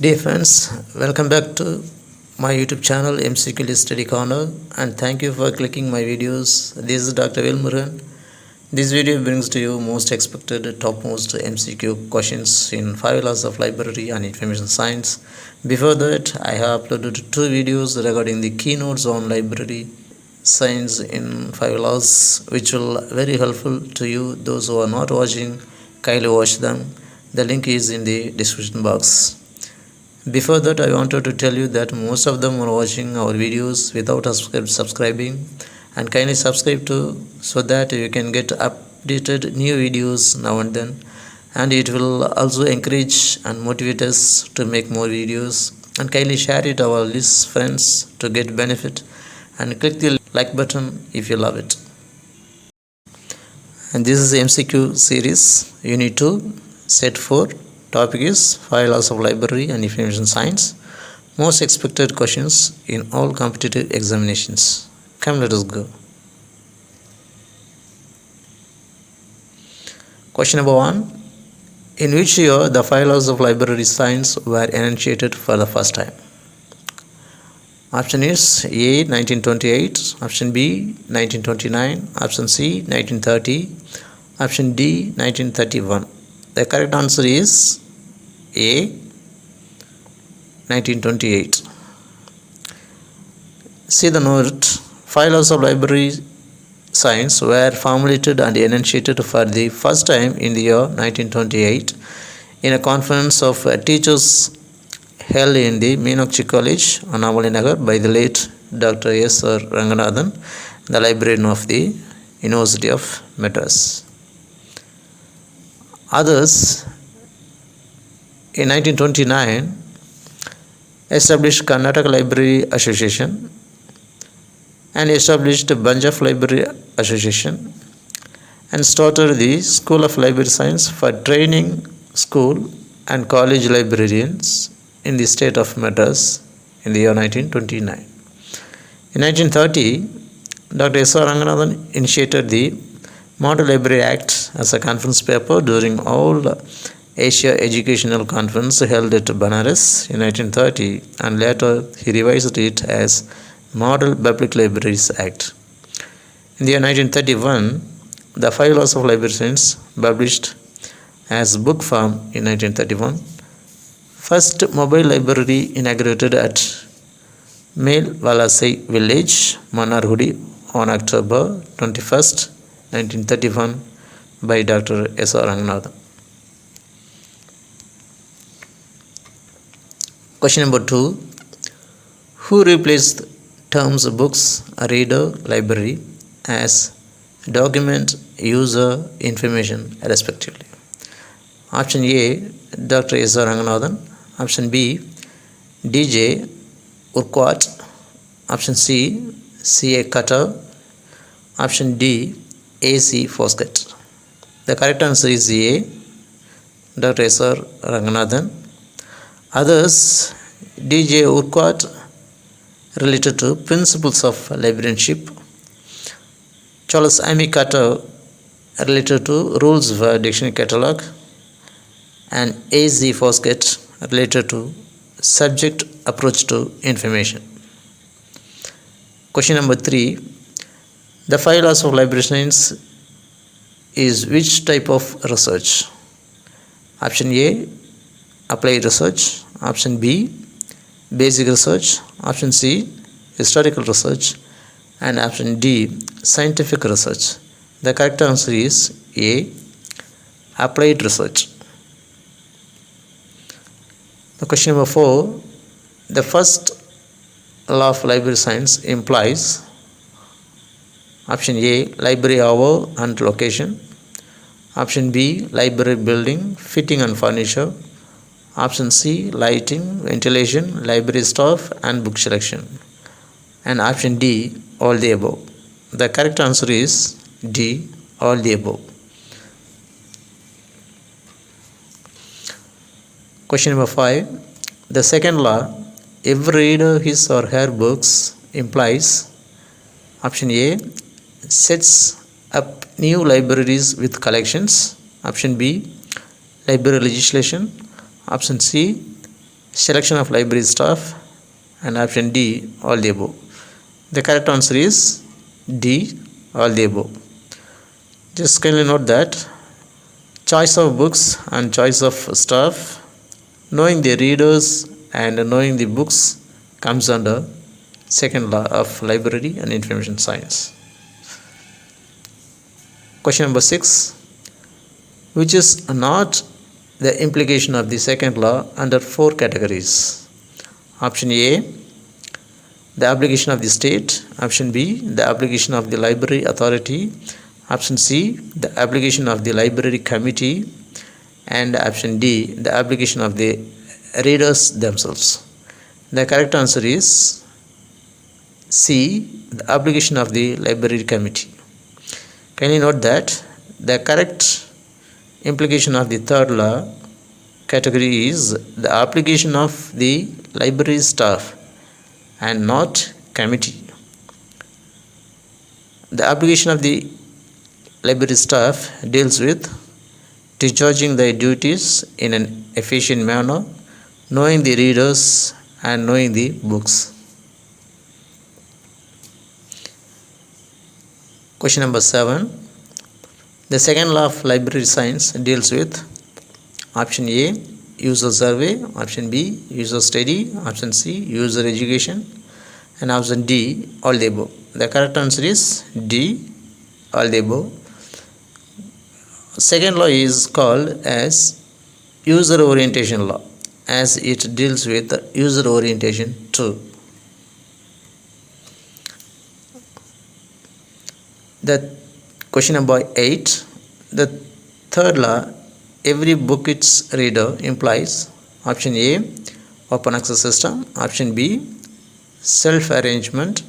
Dear friends, welcome back to my YouTube channel MCQ Study Corner, and thank you for clicking my videos. This is Dr. Velmurugan. This video brings to you most expected topmost MCQ questions in 5 laws of library and information science. Before that, I have uploaded 2 videos regarding the keynotes on library science in 5 laws, which will very helpful to you. Those who are not watching, kindly watch them. The link is in the description box. Before that, I wanted to tell you that most of them are watching our videos without subscribing, and kindly subscribe too, so that you can get updated new videos now and then, and it will also encourage and motivate us to make more videos. And kindly share it to our list friends to get benefit, and click the like button if you love it. And this is MCQ series unit 2 set 4. Topic is 5 laws of library and information science. Most expected questions in all competitive examinations. Come, let us go. Question number 1. In which year the 5 laws of library science were enunciated for the first time? Option is A. 1928, option B. 1929, option C. 1930, option D. 1931. The correct answer is A. 1928. See the note. 5 laws of library science were formulated and enunciated for the first time in the year 1928 in a conference of teachers held in the Meenakshi College, Annamalai Nagar, by the late Dr. S. R. Ranganathan, the librarian of the University of Madras. Others, in 1929, established Karnataka Library Association and established Punjab Library Association and started the School of Library Science for training school and college librarians in the state of Madras in the year 1929. In 1930, Dr. S. R. Ranganathan initiated the Model Library Act as a conference paper during All Asia Educational Conference held at Banaras in 1930, and later he revised it as Model Public Libraries Act. In the year 1931, the 5 laws of library science published as book form in 1931. First mobile library inaugurated at Melvalasai village, Manarhudi, on October 21st, 1931 by Dr. S. R. Ranganathan. Question number 2. Who replaced terms books, reader, library as document, user, information respectively? Option A. Dr. S. R. Ranganathan. Option B. D.J. Urquhart. Option C. C.A. Cutter. Option D. A.C. Foskett. The correct answer is A. Dr. S. R. Ranganathan. Others, D.J. Urquhart, related to principles of librarianship. Charles M.E. Cutter, related to rules for dictionary catalog. And A.C. Foskett, related to subject approach to information. Question number 3. The 5 laws of library science is which type of research? Option A. Applied research. Option B. Basic research. Option C. Historical research. And option D. Scientific research. The correct answer is A. Applied research. The question number 4. The first law of library science implies option A. Library hour and location. Option B. Library building, fitting and furniture. Option C. Lighting, ventilation, library staff and book selection. And option D. All the above. The correct answer is D. All the above. Question number 5. The second law, every reader his or her books, implies option A. Sets up new libraries with collections. Option B. Library legislation. Option C. selection of library staff, and option D, all the above. The correct answer is D, all the above. Just kindly note that choice of books and choice of staff, knowing the readers and knowing the books comes under second law of library and information science. Question number 6. Which is not the implication of the second law under 4 categories? Option A, the obligation of the state. Option B, the obligation of the library authority. Option C, the obligation of the library committee. And option D, the obligation of the readers themselves. The correct answer is C, the obligation of the library committee. Kindly note that the correct implication of the third law category is the obligation of the library staff and not committee. The obligation of the library staff deals with discharging their duties in an efficient manner, knowing the readers and knowing the books. Question number 7. The second law of library science deals with option A, user survey, option B, user study, option C, user education, and option D, all the above. The correct answer is D, all the above. Second law is called as user orientation law, as it deals with user orientation too. The question number 8. The third law, every book its reader, implies option A, open access system, option B, self arrangement,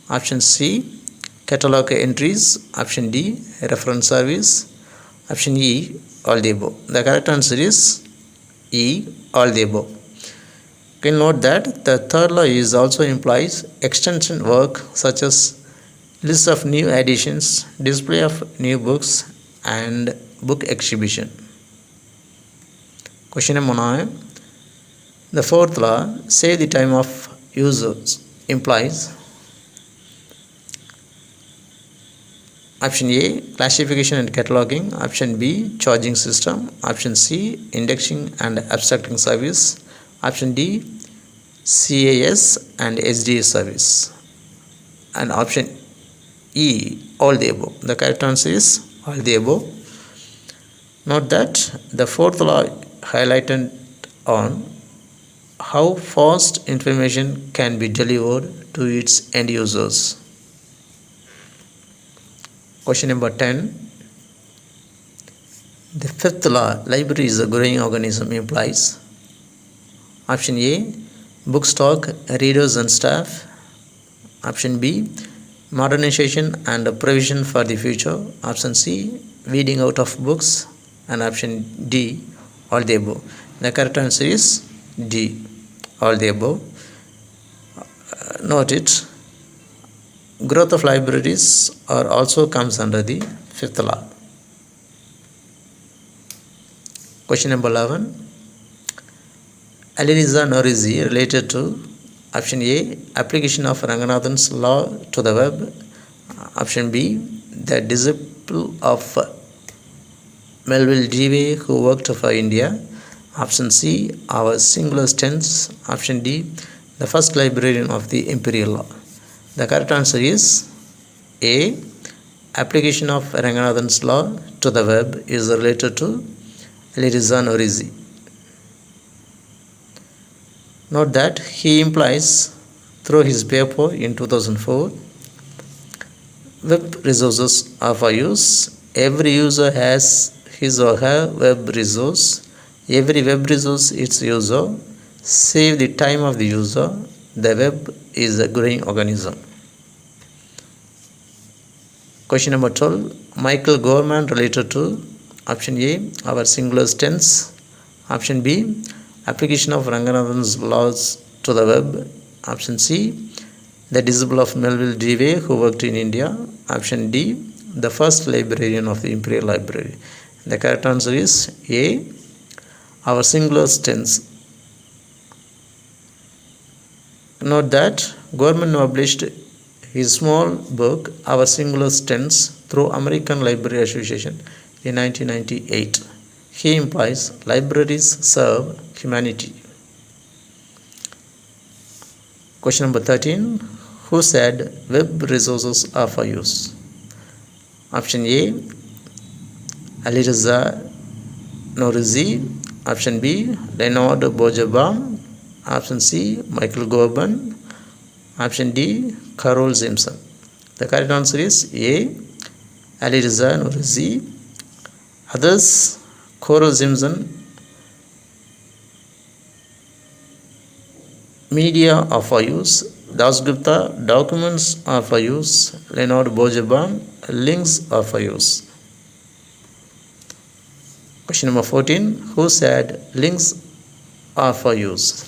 option C, catalog entries, option D, reference service, option E, all the above. The correct answer is E, all the above. You can note that the third law is also implies extension work such as list of new editions, display of new books, and book exhibition. Question number 9. The fourth law, save the time of users, implies option A, classification and cataloging, option B, charging system, option C, indexing and abstracting service, option D, CAS and SDS service, and option E, all the above. The correct answer is all the above. Note that the fourth law highlighted on how fast information can be delivered to its end users. Question number 10. The fifth law, library is a growing organism, implies option A, book stock, readers and staff, option B, modernization and provision for the future, option C, weeding out of books, and option D, all the above. The correct answer is D, all the above. Note it, growth of libraries are also comes under the fifth law. Question number 11. Alireza Norouzi related to option A, application of Ranganathan's law to the web, option B, the disciple of Melville Dewey who worked for India, option C, our singular tense, option D, the first librarian of the imperial law. The correct answer is A, application of Ranganathan's law to the web is related to Alireza Norouzi. Note that he implies through his paper in 2004, web resources are for use. Every user has his or her web resource. Every web resource its user. Save the time of the user. The web is a growing organism. Question number 12. Michael Gorman related to option A, our singular tense, option B, application of Ranganathan's laws to the web, option C, the disciple of Melville Dewey who worked in India, option D, the first librarian of the Imperial Library. The correct answer is A, our singular tense, Note that government published his small book Our Singular Tense through American Library Association in 1998. He implies libraries serve humanity. Question number 13. Who said web resources are for use? Option A, Alireza Norouzi. Option B, Leonard Bojabaum. Option C, Michael Gordon. Option D, Carol Simpson. The correct answer is A, Alireza Norouzi. Others, Carol Simpson. Media are for use. Dasgupta, documents are for use. Leonard Bojabaum, links are for use. Question number 14. Who said links are for use?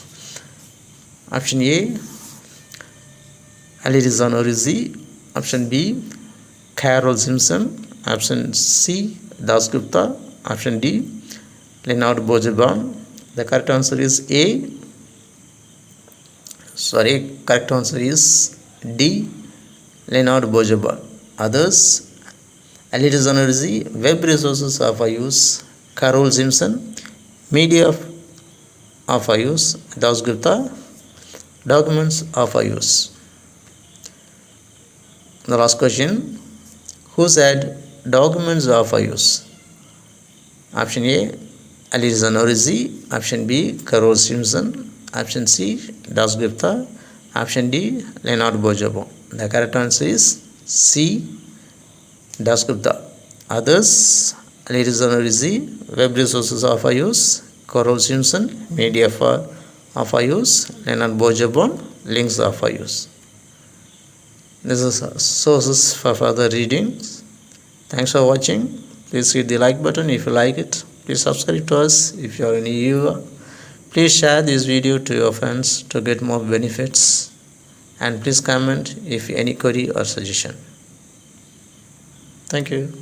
Option A, Alireza Norouzi. Option B, Carol Simpson. Option C, Dasgupta. Option D, Leonard Bojabaum. The correct answer is correct answer is D, Leonard Bojabaum. Others, Alireza Norouzi, web resources are for use. Carol Simpson, media are for use. Dasgupta, documents are for use. The last question. Who said documents are for use? Option A, Alireza Norouzi. Option B, Carol Simpson. Option C, Dasgupta. Option D, Leonard Bojabaum. The correct answer is C, Dasgupta. Others, Alireza Norouzi, web resources are for use. Carol Simpson, media are for use. Leonard Bojabaum, links are for use. This is sources for further readings. Thanks for watching. Please hit the like button if you like it. Please subscribe to us if you are a new viewer. Please share this video to your friends to get more benefits. And please comment if any query or suggestion. Thank you.